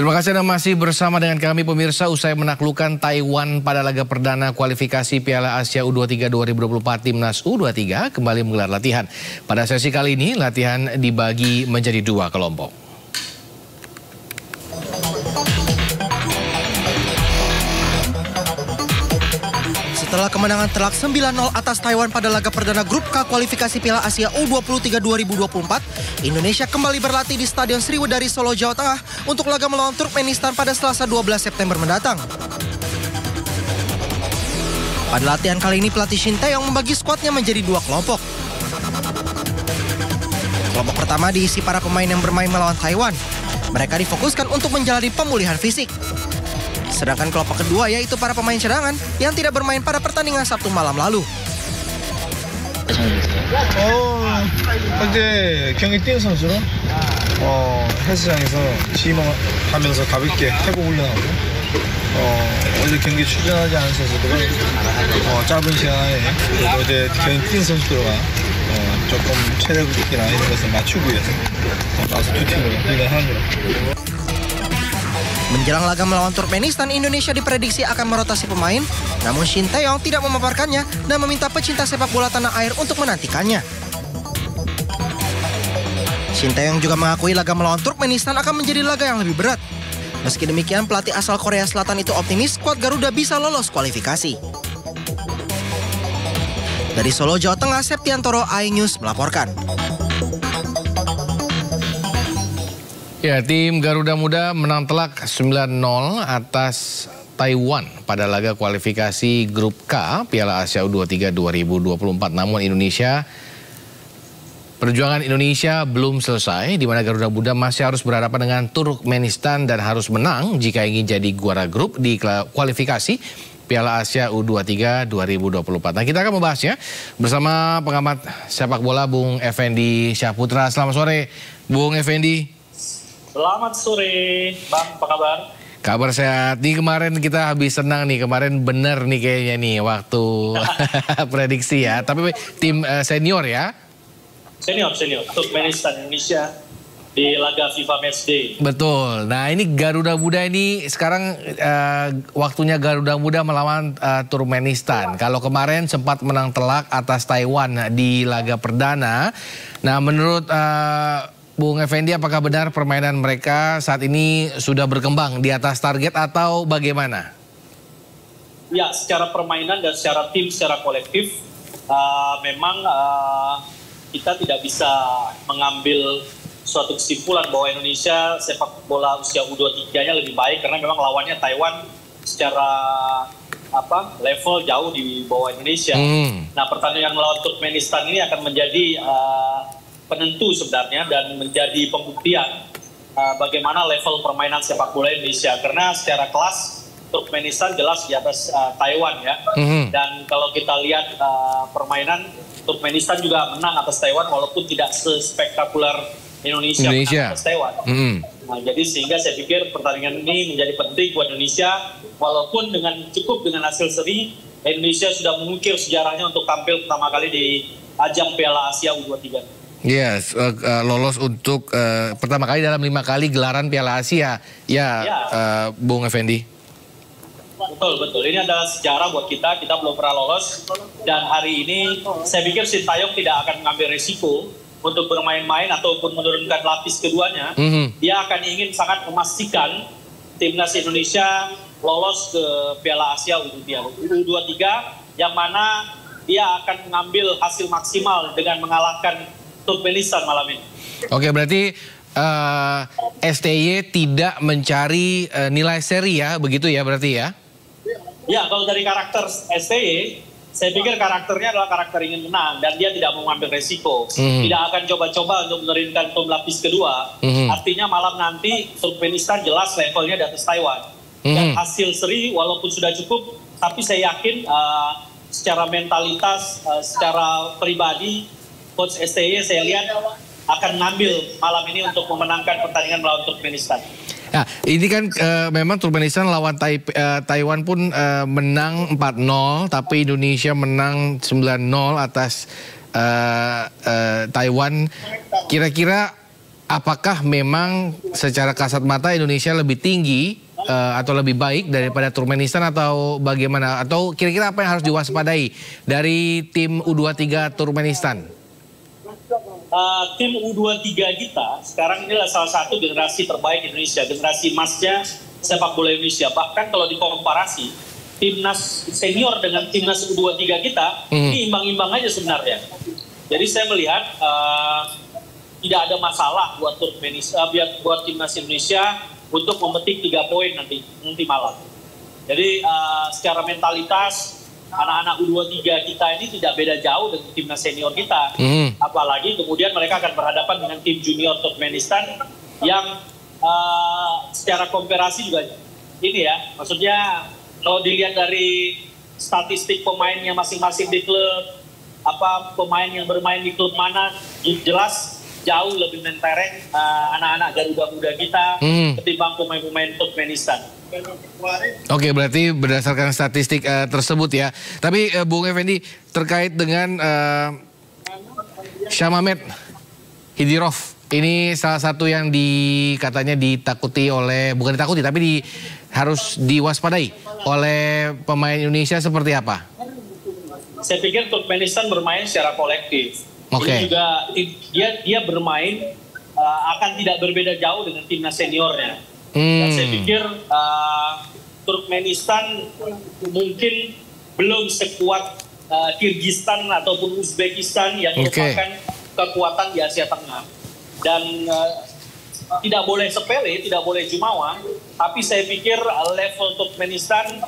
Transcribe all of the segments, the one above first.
Terima kasih Anda masih bersama dengan kami pemirsa. Usai menaklukkan Taiwan pada laga perdana kualifikasi Piala Asia U23 2024, Timnas U23 kembali menggelar latihan. Pada sesi kali ini, latihan dibagi menjadi dua kelompok. Setelah kemenangan telak 9-0 atas Taiwan pada laga perdana grup K kualifikasi Piala Asia U23 2024, Indonesia kembali berlatih di Stadion Sriwedari Solo, Jawa Tengah untuk laga melawan Turkmenistan pada Selasa 12 September mendatang. Pada latihan kali ini pelatih Shin Tae-yong membagi skuadnya menjadi dua kelompok. Kelompok pertama diisi para pemain yang bermain melawan Taiwan. Mereka difokuskan untuk menjalani pemulihan fisik. Sedangkan kelompok kedua yaitu para pemain cadangan yang tidak bermain pada pertandingan Sabtu malam lalu. 어제 경기 뛴 선수는 헬스장에서 지임하면서 가볍게 회복 훈련하고 어제 경기 출전하지 않은 선수들은 짧은 시간에 어제 경기 뛴 선수들과 조금 체력이나 이런 것을 맞추기 위해서 나서 두 팀으로 훈련하는 거예요. Menjelang laga melawan Turkmenistan, Indonesia diprediksi akan merotasi pemain, namun Shin Tae-yong tidak memaparkannya dan meminta pecinta sepak bola tanah air untuk menantikannya. Shin Tae-yong juga mengakui laga melawan Turkmenistan akan menjadi laga yang lebih berat. Meski demikian, pelatih asal Korea Selatan itu optimis skuad Garuda bisa lolos kualifikasi. Dari Solo, Jawa Tengah, Septiantoro, iNews melaporkan. Ya, tim Garuda Muda menang telak 9-0 atas Taiwan pada laga kualifikasi Grup K Piala Asia U23 2024. Namun perjuangan Indonesia belum selesai, di mana Garuda Muda masih harus berhadapan dengan Turkmenistan dan harus menang jika ingin jadi juara grup di kualifikasi Piala Asia U23 2024. Nah, kita akan membahasnya bersama pengamat sepak bola Bung Effendi Syahputra. Selamat sore, Bung Effendi. Selamat sore, Bang. Apa kabar? Kabar sehat. Nih kemarin kita habis senang nih. Kemarin bener nih kayaknya nih waktu prediksi ya. Tapi tim senior ya? Senior. Turkmenistan Indonesia di laga FIFA Matchday. Betul. Nah ini Garuda Muda ini sekarang waktunya Garuda Muda melawan Turkmenistan. Kalau kemarin sempat menang telak atas Taiwan di laga perdana. Nah menurut Bung Effendi, apakah benar permainan mereka saat ini sudah berkembang di atas target atau bagaimana? Ya, secara permainan dan secara tim, secara kolektif, memang kita tidak bisa mengambil suatu kesimpulan bahwa Indonesia sepak bola usia U23-nya lebih baik karena memang lawannya Taiwan secara level jauh di bawah Indonesia. Nah, pertandingan melawan Turkmenistan ini akan menjadi penentu sebenarnya dan menjadi pembuktian bagaimana level permainan sepak bola Indonesia, karena secara kelas Turkmenistan jelas di atas Taiwan ya. Dan kalau kita lihat permainan, Turkmenistan juga menang atas Taiwan walaupun tidak sespektakuler Indonesia menang atas Taiwan. Nah, jadi sehingga saya pikir pertandingan ini menjadi penting buat Indonesia, walaupun cukup dengan hasil seri, Indonesia sudah mengukir sejarahnya untuk tampil pertama kali di ajang Piala Asia U23. Yes, lolos untuk pertama kali dalam 5 kali gelaran Piala Asia. Bung Effendi. Betul. Ini adalah sejarah buat kita belum pernah lolos. Dan hari ini saya pikir Shin Tae-yong tidak akan mengambil risiko untuk bermain-main ataupun menurunkan lapis keduanya. Dia akan ingin sangat memastikan timnas Indonesia lolos ke Piala Asia U23, yang mana dia akan mengambil hasil maksimal dengan mengalahkan Turkmenistan malam ini. Oke, berarti STY tidak mencari nilai seri ya, begitu ya berarti ya? Ya, kalau dari karakter STY, saya pikir karakternya adalah karakter ingin menang dan dia tidak mau mengambil resiko. Tidak akan coba-coba untuk menurunkan tim lapis kedua. Artinya malam nanti Turkmenistan jelas levelnya di atas Taiwan. Dan hasil seri walaupun sudah cukup, tapi saya yakin secara mentalitas, secara pribadi, Coach STY saya lihat akan ngambil malam ini untuk memenangkan pertandingan melawan Turkmenistan. Nah, ini kan memang Turkmenistan lawan Taiwan pun menang 4-0, tapi Indonesia menang 9-0 atas Taiwan. Kira-kira apakah memang secara kasat mata Indonesia lebih tinggi atau lebih baik daripada Turkmenistan atau bagaimana? Atau kira-kira apa yang harus diwaspadai dari tim U23 Turkmenistan? Tim U23 kita sekarang inilah salah satu generasi terbaik Indonesia, generasi emasnya sepak bola Indonesia. Bahkan kalau dikomparasi timnas senior dengan timnas U23 kita, ini imbang-imbang aja sebenarnya. Jadi saya melihat tidak ada masalah buat buat timnas Indonesia untuk memetik 3 poin nanti malam. Jadi secara mentalitas anak-anak U23 kita ini tidak beda jauh dengan timnas senior kita. Apalagi kemudian mereka akan berhadapan dengan tim junior Turkmenistan yang secara komparasi juga ini ya, maksudnya kalau dilihat dari statistik pemainnya masing-masing di klub, pemain yang bermain di klub mana, jelas jauh lebih mentereng anak-anak Garuda muda kita ketimbang pemain-pemain Turkmenistan. Oke, berarti berdasarkan statistik tersebut ya. Tapi Bung Effendi, terkait dengan Shamamed Hidirov, ini salah satu yang katanya ditakuti oleh, bukan ditakuti, tapi harus diwaspadai oleh pemain Indonesia seperti apa? Saya pikir Turkmenistan bermain secara kolektif. Ini juga dia bermain akan tidak berbeda jauh dengan timnas seniornya. Dan saya pikir Turkmenistan mungkin belum sekuat Kyrgyzstan ataupun Uzbekistan yang merupakan kekuatan di Asia Tengah. Dan tidak boleh sepele, tidak boleh jumawa, tapi saya pikir level Turkmenistan,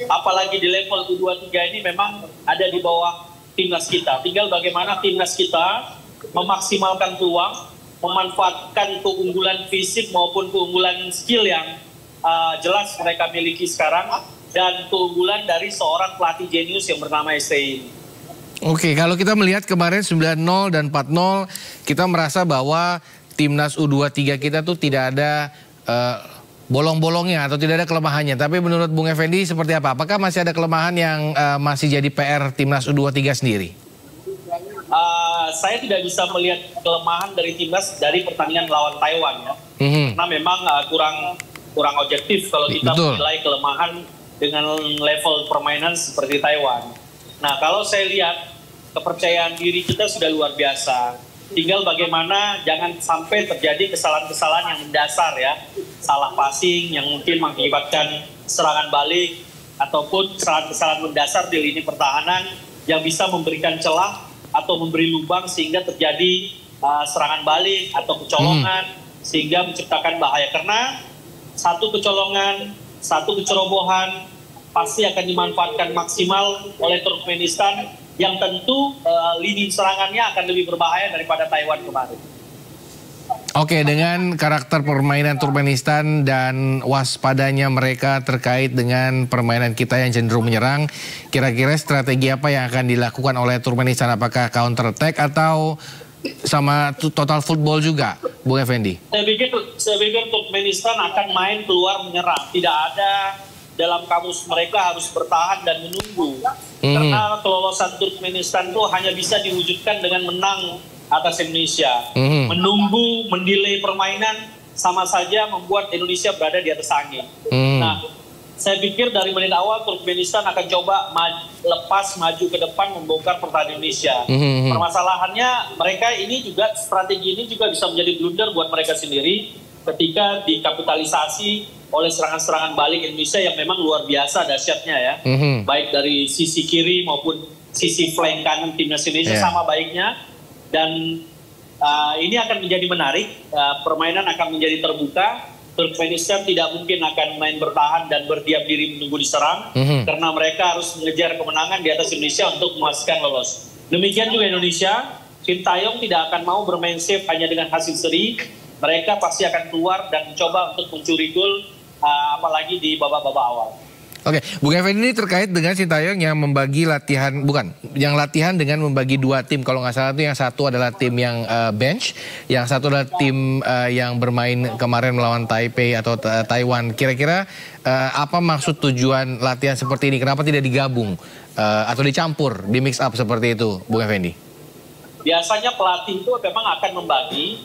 apalagi di level U23 ini memang ada di bawah timnas kita. Tinggal bagaimana timnas kita memaksimalkan peluang, memanfaatkan keunggulan fisik maupun keunggulan skill yang jelas mereka miliki sekarang, dan keunggulan dari seorang pelatih jenius yang bernama STI. Oke, kalau kita melihat kemarin 9-0 dan 4-0, kita merasa bahwa timnas U23 kita tuh tidak ada bolong-bolongnya atau tidak ada kelemahannya. Tapi menurut Bung Effendi seperti apa? Apakah masih ada kelemahan yang masih jadi PR timnas U23 sendiri? Saya tidak bisa melihat kelemahan dari timnas dari pertandingan lawan Taiwan ya. Karena memang kurang objektif kalau kita menilai kelemahan dengan level permainan seperti Taiwan. Nah, kalau saya lihat kepercayaan diri kita sudah luar biasa. Tinggal bagaimana jangan sampai terjadi kesalahan-kesalahan yang mendasar ya. Salah passing yang mungkin mengakibatkan serangan balik ataupun kesalahan-kesalahan mendasar di lini pertahanan yang bisa memberikan celah atau memberi lubang sehingga terjadi serangan balik atau kecolongan sehingga menciptakan bahaya. Karena satu kecolongan, satu kecerobohan pasti akan dimanfaatkan maksimal oleh Turkmenistan yang tentu lini serangannya akan lebih berbahaya daripada Taiwan kemarin. Oke, dengan karakter permainan Turkmenistan dan waspadanya mereka terkait dengan permainan kita yang cenderung menyerang, kira-kira strategi apa yang akan dilakukan oleh Turkmenistan? Apakah counter attack atau sama total football juga, Bung Effendi? Saya pikir Turkmenistan akan main keluar menyerang. Tidak ada dalam kamus mereka harus bertahan dan menunggu. Karena kelolosan Turkmenistan itu hanya bisa diwujudkan dengan menang atas Indonesia. Menunggu, mendelay permainan sama saja membuat Indonesia berada di atas angin. Nah, saya pikir dari menit awal Turkmenistan akan coba maju ke depan membongkar pertahanan Indonesia. Permasalahannya mereka ini juga, strategi ini juga bisa menjadi blunder buat mereka sendiri ketika dikapitalisasi oleh serangan-serangan balik Indonesia yang memang luar biasa dahsyatnya ya. Baik dari sisi kiri maupun sisi flank kanan timnas Indonesia sama baiknya. Dan ini akan menjadi menarik, permainan akan menjadi terbuka. Turkmenistan tidak mungkin akan main bertahan dan berdiam diri menunggu diserang, karena mereka harus mengejar kemenangan di atas Indonesia untuk memastikan lolos. Demikian juga Indonesia, Sintayong tidak akan mau bermain safe hanya dengan hasil seri. Mereka pasti akan keluar dan mencoba untuk mencuri gol, apalagi di babak-babak awal. Oke, Bung Effendi, ini terkait dengan Sintayong yang membagi latihan, yang latihan dengan membagi 2 tim. Kalau nggak salah itu yang satu adalah tim yang bench, yang satu adalah tim yang bermain kemarin melawan Taipei atau Taiwan. Kira-kira apa maksud tujuan latihan seperti ini? Kenapa tidak digabung atau dicampur, di mix up seperti itu, Bung Effendi? biasanya pelatih itu memang akan membagi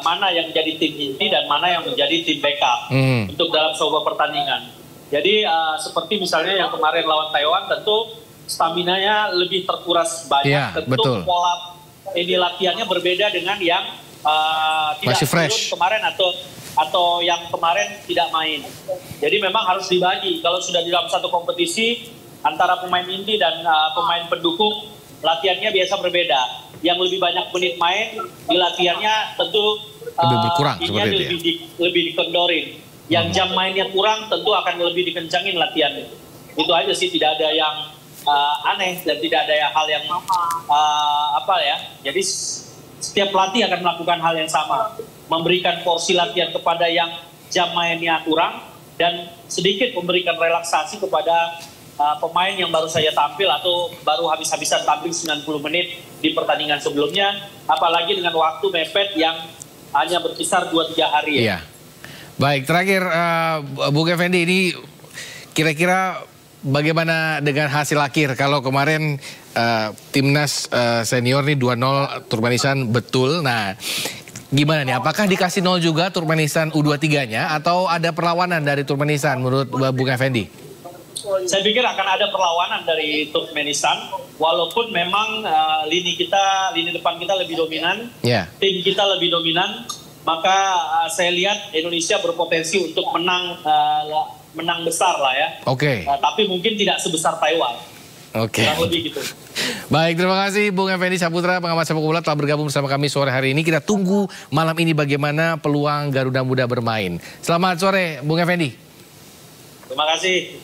mana yang menjadi tim inti dan mana yang menjadi tim backup untuk dalam sebuah pertandingan. Jadi seperti misalnya yang kemarin lawan Taiwan, tentu staminanya lebih terkuras banyak. Tentu betul. pola ini latihannya berbeda dengan yang tidak masih fresh kemarin atau yang kemarin tidak main. Jadi memang harus dibagi. Kalau sudah di dalam satu kompetisi antara pemain inti dan pemain pendukung, latihannya biasa berbeda. Yang lebih banyak menit main di latihannya tentu lebih berkurang seperti itu. Lebih dikendorin. Yang jam mainnya kurang tentu akan lebih dikencangin latihannya. Itu aja sih, tidak ada yang aneh dan tidak ada hal yang Jadi setiap pelatih akan melakukan hal yang sama, memberikan porsi latihan kepada yang jam mainnya kurang dan sedikit memberikan relaksasi kepada pemain yang baru saja tampil atau baru habis-habisan tampil 90 menit di pertandingan sebelumnya, apalagi dengan waktu mepet yang hanya berkisar 2-3 hari. Iya. Baik, terakhir Bung Effendi, ini kira-kira bagaimana dengan hasil akhir? Kalau kemarin timnas senior nih 2-0 Turkmenistan betul. Nah, gimana nih? Apakah dikasih 0 juga Turkmenistan U23-nya atau ada perlawanan dari Turkmenistan menurut Bung Effendi? Saya pikir akan ada perlawanan dari Turkmenistan, walaupun memang lini depan kita lebih dominan, tim kita lebih dominan, maka saya lihat Indonesia berpotensi untuk menang besar lah ya. Oke. Tapi mungkin tidak sebesar Taiwan. Oke. Kurang lebih gitu. Baik, terima kasih Bung Effendi Saputra, pengamat sepak bola telah bergabung bersama kami sore hari ini. Kita tunggu malam ini bagaimana peluang Garuda Muda bermain. Selamat sore Bung Effendi. Terima kasih.